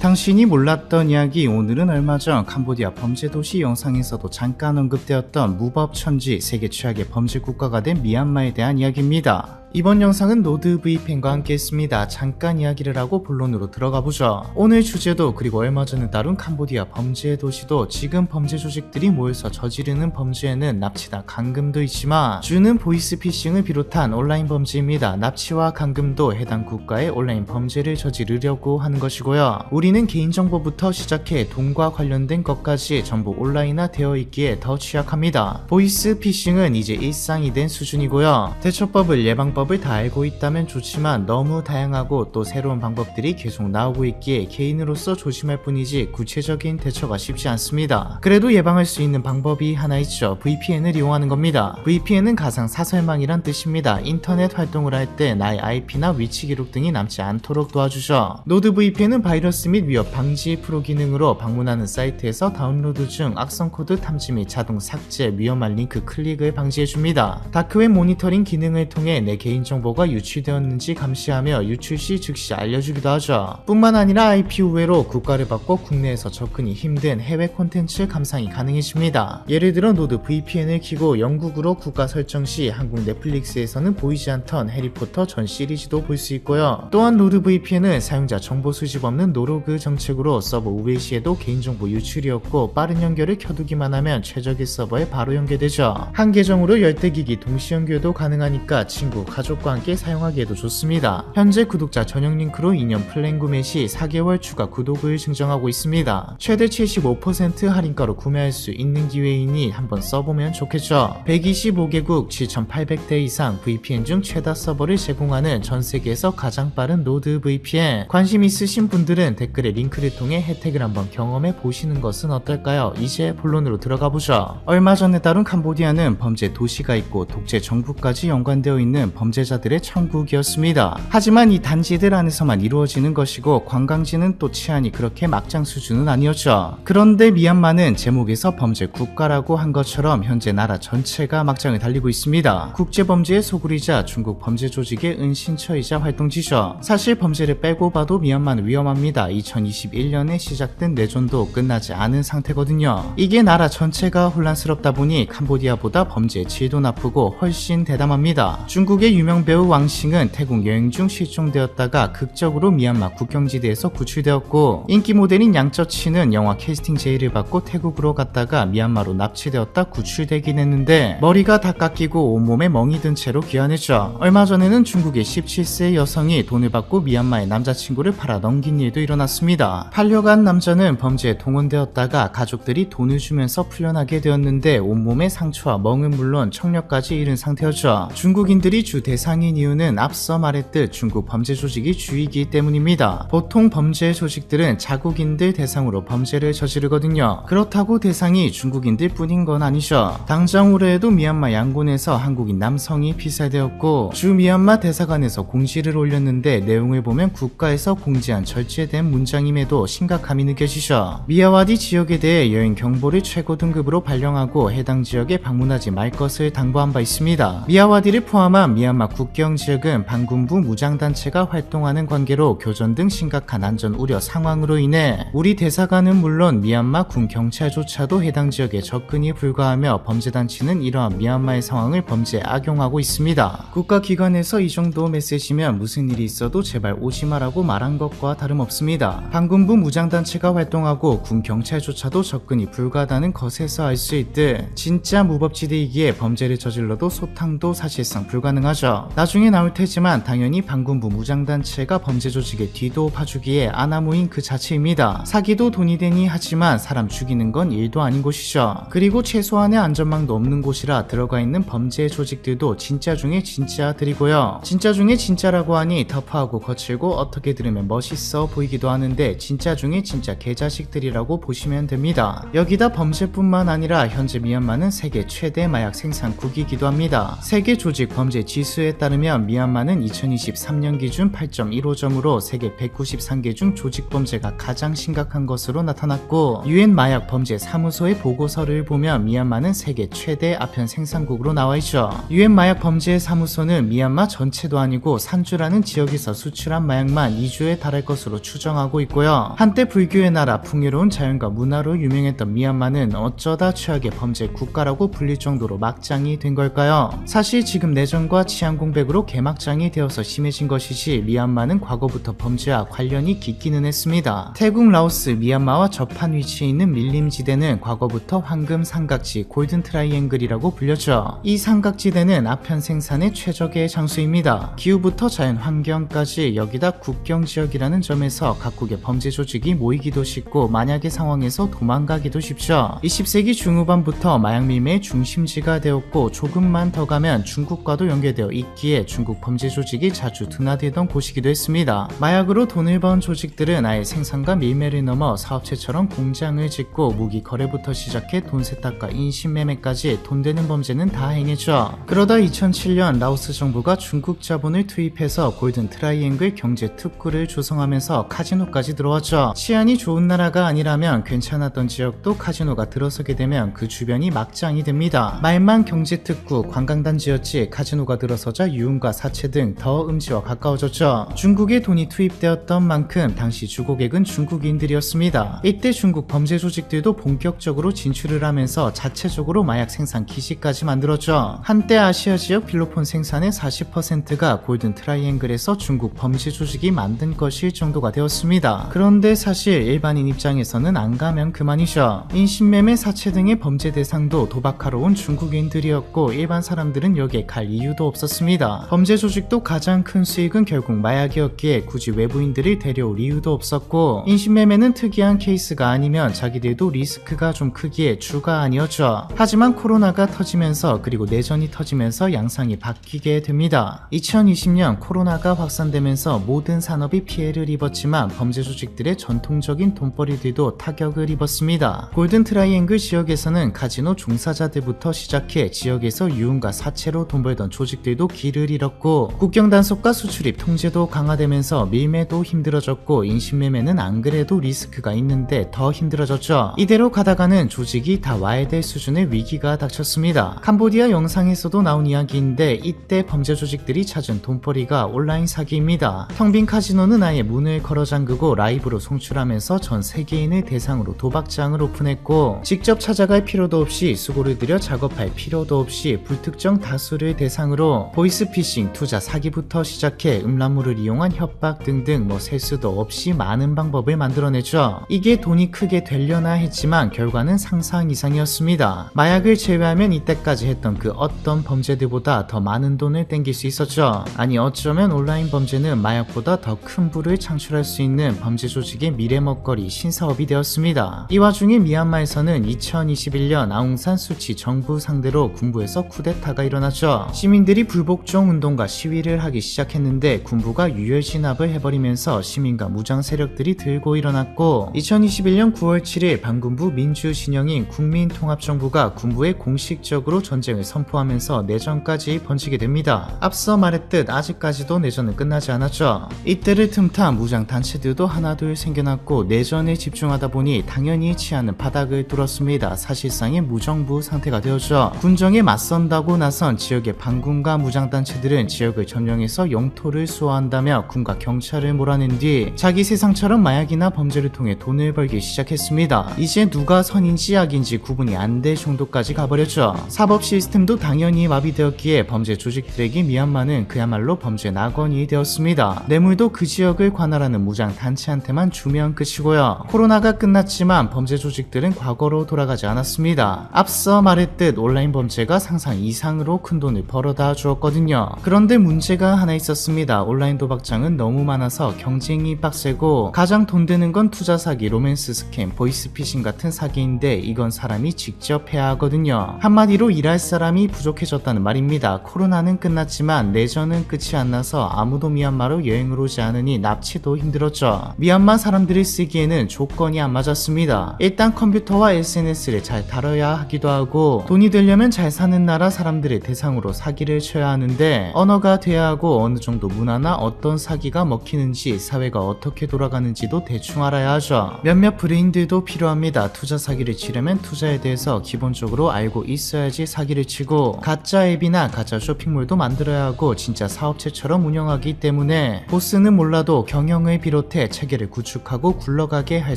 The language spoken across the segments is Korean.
당신이 몰랐던 이야기. 오늘은 얼마 전 캄보디아 범죄도시 영상에서도 잠깐 언급되었던 무법천지 세계 최악의 범죄 국가가 된 미얀마에 대한 이야기입니다. 이번 영상은 노드VPN과 함께 했습니다. 잠깐 이야기를 하고 본론으로 들어가보죠. 오늘 주제도 그리고 얼마 전에 다룬 캄보디아 범죄의 도시도 지금 범죄 조직들이 모여서 저지르는 범죄에는 납치나 감금도 있지만 주는 보이스피싱을 비롯한 온라인 범죄입니다. 납치와 감금도 해당 국가의 온라인 범죄를 저지르려고 하는 것이고요. 우리는 개인정보부터 시작해 돈과 관련된 것까지 전부 온라인화 되어 있기에 더 취약합니다. 보이스피싱은 이제 일상이 된 수준이고요. 대처법을 예방법을 다 알고 있다면 좋지만 너무 다양하고 또 새로운 방법들이 계속 나오고 있기에 개인으로서 조심할 뿐이지 구체적인 대처가 쉽지 않습니다. 그래도 예방할 수 있는 방법이 하나 있죠. VPN을 이용하는 겁니다. VPN은 가상 사설망이란 뜻입니다. 인터넷 활동을 할 때 나의 IP나 위치 기록 등이 남지 않도록 도와주죠. 노드VPN은 바이러스 및 위협 방지 프로 기능으로 방문하는 사이트에서 다운로드 중 악성 코드 탐지 및 자동 삭제, 위험한 링크 클릭을 방지해줍니다. 다크웹 모니터링 기능을 통해 내 개인정보가 유출되었는지 감시하며 유출 시 즉시 알려주기도 하죠. 뿐만 아니라 IP 우회로 국가를 바꿔 국내에서 접근이 힘든 해외 콘텐츠 감상이 가능해집니다. 예를 들어 노드VPN을 켜고 영국으로 국가 설정 시 한국 넷플릭스에서는 보이지 않던 해리포터 전 시리즈도 볼 수 있고요. 또한 노드VPN은 사용자 정보 수집 없는 노로그 정책으로 서버 우회 시에도 개인정보 유출이 없고 빠른 연결을 켜두기만 하면 최적의 서버에 바로 연결되죠. 한 계정으로 열대 기기 동시 연결도 가능하니까 친구, 가족과 함께 사용하기에도 좋습니다. 현재 구독자 전용 링크로 2년 플랜 구매 시 4개월 추가 구독을 증정하고 있습니다. 최대 75% 할인가로 구매할 수 있는 기회이니 한번 써보면 좋겠죠. 125개국 7,800대 이상 VPN 중 최다 서버를 제공하는 전 세계에서 가장 빠른 노드VPN. 관심 있으신 분들은 댓글에 링크를 통해 혜택을 한번 경험해 보시는 것은 어떨까요? 이제 본론으로 들어가 보죠. 얼마 전에 다룬 캄보디아는 범죄 도시가 있고 독재 정부까지 연관되어 있는 범죄자들의 천국이었습니다. 하지만 이 단지들 안에서만 이루어지는 것이고 관광지는 또 치안이 그렇게 막장 수준은 아니었죠. 그런데 미얀마는 제목에서 범죄 국가라고 한 것처럼 현재 나라 전체가 막장을 달리고 있습니다. 국제범죄의 소굴이자 중국 범죄 조직의 은신처이자 활동지죠. 사실 범죄를 빼고 봐도 미얀마는 위험합니다. 2021년에 시작된 내전도 끝나지 않은 상태거든요. 이게 나라 전체가 혼란스럽다 보니 캄보디아보다 범죄의 질도 나쁘고 훨씬 대담합니다. 중국의 유명 배우 왕싱은 태국 여행 중 실종되었다가 극적으로 미얀마 국경지대에서 구출되었고, 인기 모델인 양쩌치는 영화 캐스팅 제의를 받고 태국으로 갔다가 미얀마로 납치되었다 구출되긴 했는데 머리가 다 깎이고 온몸에 멍이 든 채로 귀환했죠. 얼마 전에는 중국의 17세 여성이 돈을 받고 미얀마의 남자친구를 팔아 넘긴 일도 일어났습니다. 팔려간 남자는 범죄에 동원되었다가 가족들이 돈을 주면서 풀려나게 되었는데 온몸에 상처와 멍은 물론 청력까지 잃은 상태였죠. 중국인들이 주 대상인 이유는 앞서 말했듯 중국 범죄 조직이 주이기 때문입니다. 보통 범죄 조직들은 자국인들 대상으로 범죄를 저지르거든요. 그렇다고 대상이 중국인들 뿐인 건 아니죠. 당장 올해에도 미얀마 양곤에서 한국인 남성이 피살되었고 주 미얀마 대사관에서 공지를 올렸는데 내용을 보면 국가에서 공지한 절제된 문장임에도 심각함이 느껴지죠. 미야와디 지역에 대해 여행 경보를 최고 등급으로 발령하고 해당 지역에 방문하지 말 것을 당부한 바 있습니다. 미야와디를 포함한 미얀마 국경 지역은 반군부 무장단체가 활동하는 관계로 교전 등 심각한 안전 우려 상황으로 인해 우리 대사관은 물론 미얀마 군 경찰조차도 해당 지역에 접근이 불가하며 범죄단체는 이러한 미얀마의 상황을 범죄에 악용하고 있습니다. 국가기관에서 이 정도 메시지면 무슨 일이 있어도 제발 오지 마라고 말한 것과 다름없습니다. 반군부 무장단체가 활동하고 군 경찰조차도 접근이 불가하다는 것에서 알 수 있듯 진짜 무법지대이기에 범죄를 저질러도 소탕도 사실상 불가능하죠. 나중에 나올 테지만 당연히 반군부 무장단체가 범죄 조직의 뒤도 봐주기에 아나무인 그 자체입니다. 사기도 돈이 되니 하지만 사람 죽이는 건 일도 아닌 곳이죠. 그리고 최소한의 안전망도 없는 곳이라 들어가 있는 범죄 조직들도 진짜 중에 진짜들이고요. 진짜 중에 진짜라고 하니 터프하고 거칠고 어떻게 들으면 멋있어 보이기도 하는데 진짜 중에 진짜 개자식들이라고 보시면 됩니다. 여기다 범죄뿐만 아니라 현재 미얀마는 세계 최대 마약 생산국이기도 합니다. 세계 조직 범죄 지수 지수에 따르면 미얀마는 2023년 기준 8.15점으로 세계 193개 중 조직범죄가 가장 심각한 것으로 나타났고, 유엔 마약 범죄 사무소의 보고서를 보면 미얀마는 세계 최대 아편 생산국으로 나와있죠. 유엔 마약 범죄 사무소는 미얀마 전체도 아니고 산주라는 지역에서 수출한 마약만 2주에 달할 것으로 추정하고 있고요. 한때 불교의 나라, 풍요로운 자연과 문화로 유명했던 미얀마는 어쩌다 최악의 범죄 국가라고 불릴 정도로 막장이 된 걸까요? 사실 지금 내전과 치안 공백으로 개막장이 되어서 심해진 것이지 미얀마는 과거부터 범죄와 관련이 깊기는 했습니다. 태국, 라오스, 미얀마와 접한 위치에 있는 밀림지대는 과거부터 황금 삼각지 골든 트라이앵글이라고 불렸죠. 이 삼각지대는 아편 생산의 최적의 장소입니다. 기후부터 자연 환경까지, 여기다 국경지역이라는 점에서 각국의 범죄 조직이 모이기도 쉽고 만약의 상황에서 도망가기도 쉽죠. 20세기 중후반부터 마약 밀매의 중심지가 되었고, 조금만 더 가면 중국과도 연계되어 있기에 중국 범죄 조직이 자주 드나들던 곳이기도 했습니다. 마약으로 돈을 번 조직들은 아예 생산과 밀매를 넘어 사업체처럼 공장을 짓고 무기 거래부터 시작해 돈 세탁과 인신매매까지 돈 되는 범죄는 다 행했죠. 그러다 2007년 라오스 정부가 중국 자본을 투입해서 골든 트라이앵글 경제 특구를 조성하면서 카지노까지 들어왔죠. 치안이 좋은 나라가 아니라면 괜찮았던 지역도 카지노가 들어서게 되면 그 주변이 막장이 됩니다. 말만 경제 특구, 관광단지였지 카지노가 들어서자 유흥과 사채 등 더 음지와 가까워졌죠. 중국에 돈이 투입되었던 만큼 당시 주고객은 중국인들이었습니다. 이때 중국 범죄 조직들도 본격적으로 진출을 하면서 자체적으로 마약 생산 기지까지 만들었죠. 한때 아시아 지역 필로폰 생산의 40%가 골든 트라이앵글에서 중국 범죄 조직이 만든 것일 정도가 되었습니다. 그런데 사실 일반인 입장에서는 안 가면 그만이죠. 인신매매, 사채 등의 범죄 대상도 도박하러 온 중국인들이었고 일반 사람들은 여기에 갈 이유도 없었습니다. 범죄 조직도 가장 큰 수익은 결국 마약이었기에 굳이 외부인들을 데려올 이유도 없었고, 인신매매는 특이한 케이스가 아니면 자기들도 리스크가 좀 크기에 주가 아니었죠. 하지만 코로나가 터지면서 그리고 내전이 터지면서 양상이 바뀌게 됩니다. 2020년 코로나가 확산되면서 모든 산업이 피해를 입었지만 범죄 조직들의 전통적인 돈벌이들도 타격을 입었습니다. 골든 트라이앵글 지역에서는 카지노 종사자들부터 시작해 지역에서 유흥과 사채로 돈 벌던 조직들도 길을 잃었고, 국경 단속과 수출입 통제도 강화되면서 밀매도 힘들어졌고, 인신매매는 안 그래도 리스크가 있는데 더 힘들어졌죠. 이대로 가다가는 조직이 다 와야 될 수준의 위기가 닥쳤습니다. 캄보디아 영상에서도 나온 이야기인데 이때 범죄 조직들이 찾은 돈벌이가 온라인 사기입니다. 텅 빈 카지노는 아예 문을 걸어 잠그고 라이브로 송출하면서 전 세계인을 대상으로 도박장을 오픈했고, 직접 찾아갈 필요도 없이 수고를 들여 작업할 필요도 없이 불특정 다수를 대상으로 보이스피싱, 투자 사기부터 시작해 음란물을 이용한 협박 등등 셀 수도 없이 많은 방법을 만들어냈죠. 이게 돈이 크게 되려나 했지만 결과는 상상 이상이었습니다. 마약을 제외하면 이때까지 했던 그 어떤 범죄들보다 더 많은 돈을 땡길 수 있었죠. 아니 어쩌면 온라인 범죄는 마약보다 더 큰 부를 창출할 수 있는 범죄 조직의 미래 먹거리 신사업이 되었습니다. 이 와중에 미얀마에서는 2021년 아웅산 수치 정부 상대로 군부에서 쿠데타가 일어났죠. 시민들이 불복종 운동과 시위를 하기 시작했는데 군부가 유혈 진압을 해버리면서 시민과 무장 세력들이 들고 일어났고, 2021년 9월 7일 반군부 민주진영인 국민통합정부가 군부에 공식적으로 전쟁을 선포하면서 내전까지 번지게 됩니다. 앞서 말했듯 아직까지도 내전은 끝나지 않았죠. 이때를 틈타 무장단체들도 하나둘 생겨났고 내전에 집중하다 보니 당연히 치안은 바닥을 뚫었습니다. 사실상의 무정부 상태가 되었죠. 군정에 맞선다고 나선 지역의 반군과 무장단체들은 지역을 점령해서 영토를 수호한다며 군과 경찰을 몰아낸 뒤 자기 세상처럼 마약이나 범죄를 통해 돈을 벌기 시작했습니다. 이제 누가 선인지 악인지 구분이 안 될 정도까지 가버렸죠. 사법 시스템도 당연히 마비되었기에 범죄 조직들에게 미얀마는 그야말로 범죄 낙원이 되었습니다. 뇌물도 그 지역을 관할하는 무장단체한테만 주면 끝이고요. 코로나가 끝났지만 범죄 조직들은 과거로 돌아가지 않았습니다. 앞서 말했듯 온라인 범죄가 상상 이상으로 큰 돈을 벌어다 주었거든요. 그런데 문제가 하나 있었습니다. 온라인 도박장은 너무 많아서 경쟁이 빡세고 가장 돈 되는 건 투자 사기, 로맨스 스캠, 보이스피싱 같은 사기인데 이건 사람이 직접 해야 하거든요. 한마디로 일할 사람이 부족해졌다는 말입니다. 코로나는 끝났지만 내전은 끝이 안 나서 아무도 미얀마로 여행을 오지 않으니 납치도 힘들었죠. 미얀마 사람들이 쓰기에는 조건이 안 맞았습니다. 일단 컴퓨터와 SNS를 잘 다뤄야 하기도 하고 돈이 되려면 잘 사는 나라 사람들을 대상으로 사기를 쳐야 가르쳐야 하는데 언어가 돼야 하고 어느 정도 문화나 어떤 사기가 먹히는지 사회가 어떻게 돌아가는지도 대충 알아야 하죠. 몇몇 브레인들도 필요합니다. 투자 사기를 치려면 투자에 대해서 기본적으로 알고 있어야지 사기를 치고 가짜 앱이나 가짜 쇼핑몰도 만들어야 하고 진짜 사업체처럼 운영하기 때문에 보스는 몰라도 경영을 비롯해 체계를 구축하고 굴러가게 할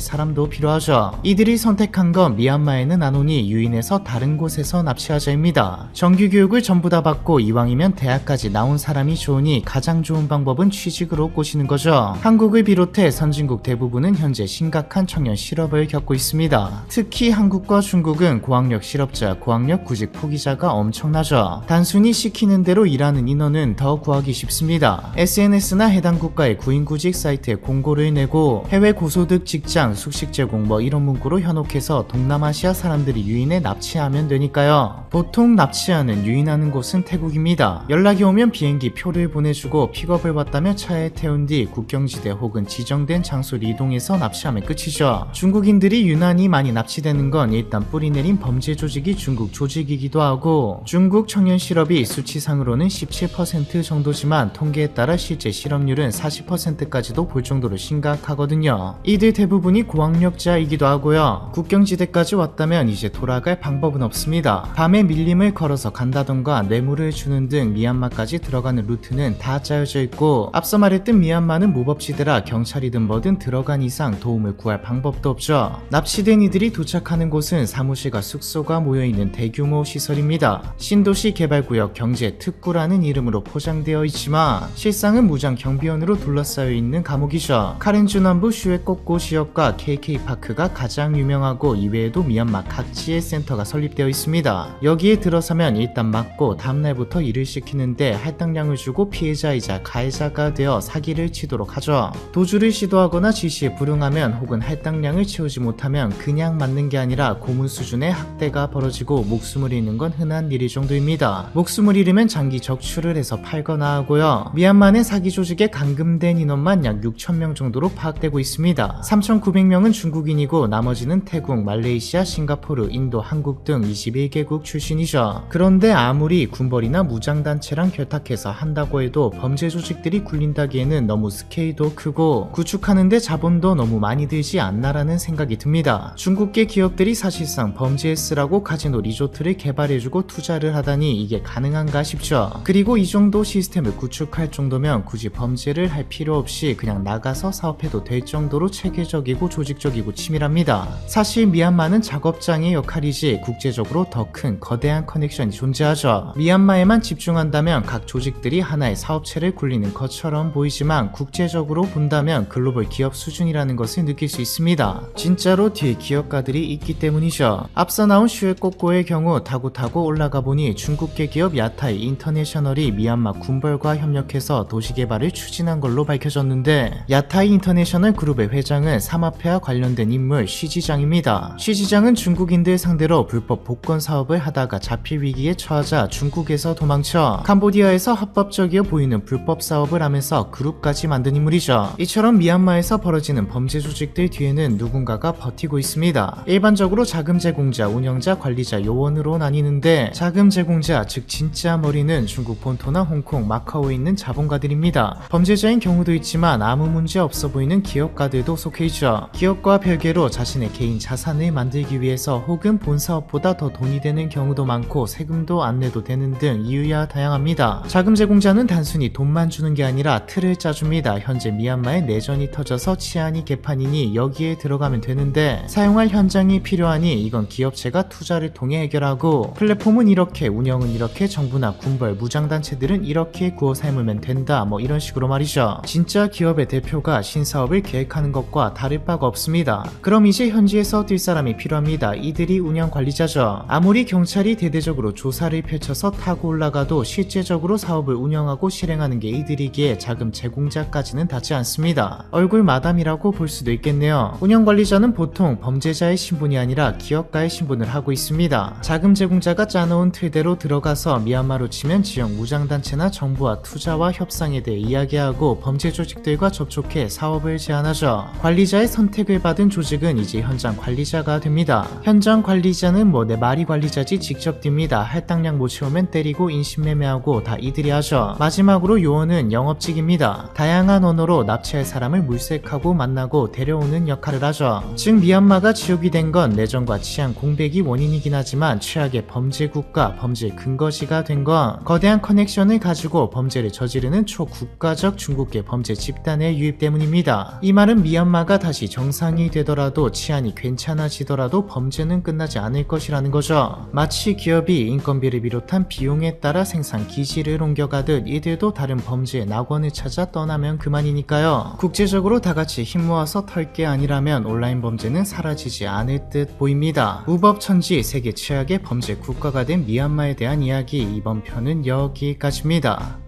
사람도 필요하죠. 이들이 선택한 건 미얀마에는 안 오니 유인해서 다른 곳에서 납치하자입니다. 정규교육을 전부 다 받고 이왕이면 대학까지 나온 사람이 좋으니 가장 좋은 방법은 취직으로 꼬시는 거죠. 한국을 비롯해 선진국 대부분은 현재 심각한 청년 실업을 겪고 있습니다. 특히 한국과 중국은 고학력 실업자, 고학력 구직 포기자가 엄청나죠. 단순히 시키는 대로 일하는 인원은 더 구하기 쉽습니다. SNS나 해당 국가의 구인구직 사이트에 공고를 내고 해외 고소득 직장, 숙식 제공 이런 문구로 현혹해서 동남아시아 사람들이 유인해 납치하면 되니까요. 보통 납치하는 유인하는 곳은 태국입니다. 연락이 오면 비행기 표를 보내주고 픽업을 받다며 차에 태운 뒤 국경지대 혹은 지정된 장소로 이동해서 납치하면 끝이죠. 중국인들이 유난히 많이 납치되는 건 일단 뿌리 내린 범죄 조직이 중국 조직이기도 하고 중국 청년 실업이 수치상으로는 17% 정도지만 통계에 따라 실제 실업률은 40%까지도 볼 정도로 심각하거든요. 이들 대부분이 고학력자이기도 하고요. 국경지대까지 왔다면 이제 돌아갈 방법은 없습니다. 밤에 밀림을 걸어서 간다던가 뇌물을 주는 등 미얀마까지 들어가는 루트는 다 짜여져 있고 앞서 말했던 미얀마는 무법지대라 경찰이든 뭐든 들어간 이상 도움을 구할 방법도 없죠. 납치된 이들이 도착하는 곳은 사무실과 숙소가 모여있는 대규모 시설입니다. 신도시 개발구역 경제특구라는 이름으로 포장되어 있지만 실상은 무장 경비원으로 둘러싸여 있는 감옥이죠. 카렌주 남부 슈에꼬꼬 지역과 KK파크가 가장 유명하고 이외에도 미얀마 각지의 센터가 설립되어 있습니다. 여기에 들어서면 일단 맞고 다음날부터 일을 시키는데 할당량을 주고 피해자이자 가해자가 되어 사기를 치도록 하죠. 도주를 시도하거나 지시에 불응하면 혹은 할당량을 채우지 못하면 그냥 맞는 게 아니라 고문 수준의 학대가 벌어지고 목숨을 잃는 건 흔한 일일 정도입니다. 목숨을 잃으면 장기 적출을 해서 팔거나 하고요. 미얀마 내 사기 조직에 감금된 인원만 약 6,000명 정도로 파악되고 있습니다. 3,900명은 중국인이고 나머지는 태국, 말레이시아, 싱가포르, 인도, 한국 등 21개국 출신이죠. 그런데 아무리 군벌이나 무장단체랑 결탁해서 한다고 해도 범죄 조직들이 굴린다기에는 너무 스케일도 크고 구축하는데 자본도 너무 많이 들지 않나라는 생각이 듭니다. 중국계 기업들이 사실상 범죄에 쓰라고 카지노 리조트를 개발해주고 투자를 하다니 이게 가능한가 싶죠. 그리고 이 정도 시스템을 구축할 정도면 굳이 범죄를 할 필요 없이 그냥 나가서 사업해도 될 정도로 체계적이고 조직적이고 치밀합니다. 사실 미얀마는 작업장의 역할이지 국제적으로 더 큰 거대한 커넥션이 존재하죠. 미얀마에만 집중한다면 각 조직들이 하나의 사업체를 굴리는 것처럼 보이지만 국제적으로 본다면 글로벌 기업 수준이라는 것을 느낄 수 있습니다. 진짜로 뒤에 기업가들이 있기 때문이죠. 앞서 나온 슈에꼬꼬의 경우 타고 올라가 보니 중국계 기업 야타이 인터내셔널이 미얀마 군벌과 협력해서 도시개발을 추진한 걸로 밝혀졌는데 야타이 인터내셔널 그룹의 회장은 사마페와 관련된 인물 쉬지장입니다. 쉬지장은 중국인들 상대로 불법 복권 사업을 하다가 잡힐 위기에 처하자 중국에서 도망쳐 캄보디아에서 합법적이어 보이는 불법 사업을 하면서 그룹까지 만든 인물이죠. 이처럼 미얀마에서 벌어지는 범죄 조직들 뒤에는 누군가가 버티고 있습니다. 일반적으로 자금 제공자, 운영자, 관리자, 요원으로 나뉘는데 자금 제공자, 즉 진짜 머리는 중국 본토나 홍콩, 마카오에 있는 자본가들입니다. 범죄자인 경우도 있지만 아무 문제 없어 보이는 기업가들도 속해있죠. 기업과 별개로 자신의 개인 자산을 만들기 위해서 혹은 본 사업보다 더 돈이 되는 경우도 많고 세금도 안 내도 되는 등 이유야 다양합니다. 자금 제공자는 단순히 돈만 주는 게 아니라 틀을 짜줍니다. 현재 미얀마에 내전이 터져서 치안이 개판이니 여기에 들어가면 되는데 사용할 현장이 필요하니 이건 기업체가 투자를 통해 해결하고 플랫폼은 이렇게, 운영은 이렇게, 정부나 군벌, 무장단체들은 이렇게 구워 삶으면 된다 이런 식으로 말이죠. 진짜 기업의 대표가 신사업을 계획하는 것과 다를 바가 없습니다. 그럼 이제 현지에서 뛸 사람이 필요합니다. 이들이 운영 관리자죠. 아무리 경찰이 대대적으로 조사를 펼쳐서 타고 올라가도 실제적으로 사업을 운영하고 실행하는 게 이들이기에 자금 제공자까지는 닿지 않습니다. 얼굴 마담이라고 볼 수도 있겠네요. 운영 관리자는 보통 범죄자의 신분이 아니라 기업가의 신분을 하고 있습니다. 자금 제공자가 짜놓은 틀대로 들어가서 미얀마로 치면 지역 무장단체나 정부와 투자와 협상에 대해 이야기하고 범죄 조직들과 접촉해 사업을 제안하죠. 관리자의 선택을 받은 조직은 이제 현장 관리자가 됩니다. 현장 관리자는 내 말이 관리자지 직접 뜁니다. 할당량 못 채우면 때리고 인심 침매매하고 다 이들이 하죠. 마지막으로 요원은 영업직입니다. 다양한 언어로 납치할 사람을 물색하고 만나고 데려오는 역할을 하죠. 즉 미얀마가 지옥이 된 건 내전과 치안 공백이 원인이긴 하지만 최악의 범죄 국가, 범죄 근거지가 된 건 거대한 커넥션을 가지고 범죄를 저지르는 초국가적 중국계 범죄 집단의 유입 때문입니다. 이 말은 미얀마가 다시 정상이 되더라도 치안이 괜찮아지더라도 범죄는 끝나지 않을 것이라는 거죠. 마치 기업이 인건비를 비롯한 비용에 따라 생산 기지를 옮겨가듯 이들도 다른 범죄의 낙원을 찾아 떠나면 그만이니까요. 국제적으로 다같이 힘 모아서 털 게 아니라면 온라인 범죄는 사라지지 않을 듯 보입니다. 무법천지 세계 최악의 범죄 국가가 된 미얀마에 대한 이야기, 이번 편은 여기까지입니다.